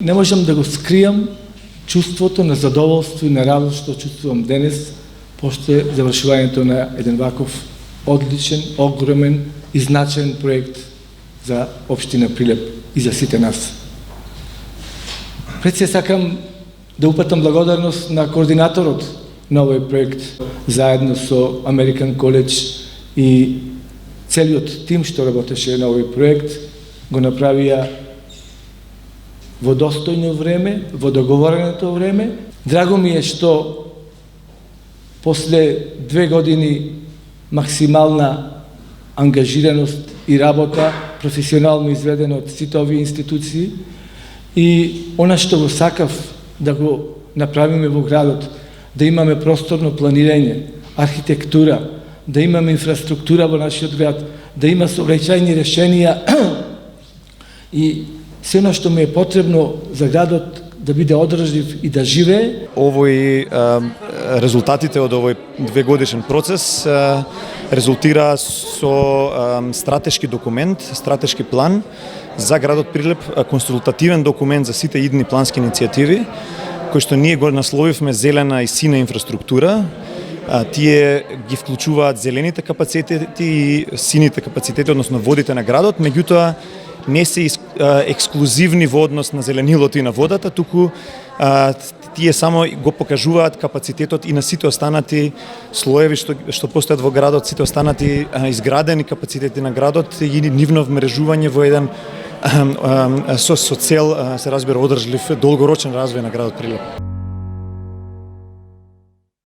Не можам да го скријам чувството на задоволство и на радост што чувствувам денес после завршувањето на еден ваков одличен, огромен и значаен проект за општина Прилеп и за сите нас. Пред се сакам да упатам благодарност на координаторот на овој проект, заедно со American College и целиот тим што работеше на овој проект, го направија во достојно време, во договореното време. Драго ми е што после 2 години максимална ангажираност и работа, професионално изведена од сите овие институции, и она што го сакав да го направиме во градот, да имаме просторно планирање, архитектура, да имаме инфраструктура во нашиот град, да има сообраќајни решенија и се оно што ми е потребно за градот да биде одржлив и да живее. Резултатите од овој 2-годишен процес резултира со стратешки документ, стратешки план за градот Прилеп, консултативен документ за сите идни плански иницијативи, кој што ние го насловивме зелена и сина инфраструктура. Тие ги вклучуваат зелените капацитети и сините капацитети, односно водите на градот, меѓутоа не се ексклузивни во однос на зеленилото и на водата, туку тие само го покажуваат капацитетот и на сите останати слоеви што постојат во градот, сите останати изградени капацитети на градот и нивно вмрежување во еден со цел, се разбира, одржлив долгорочен развој на градот Прилеп.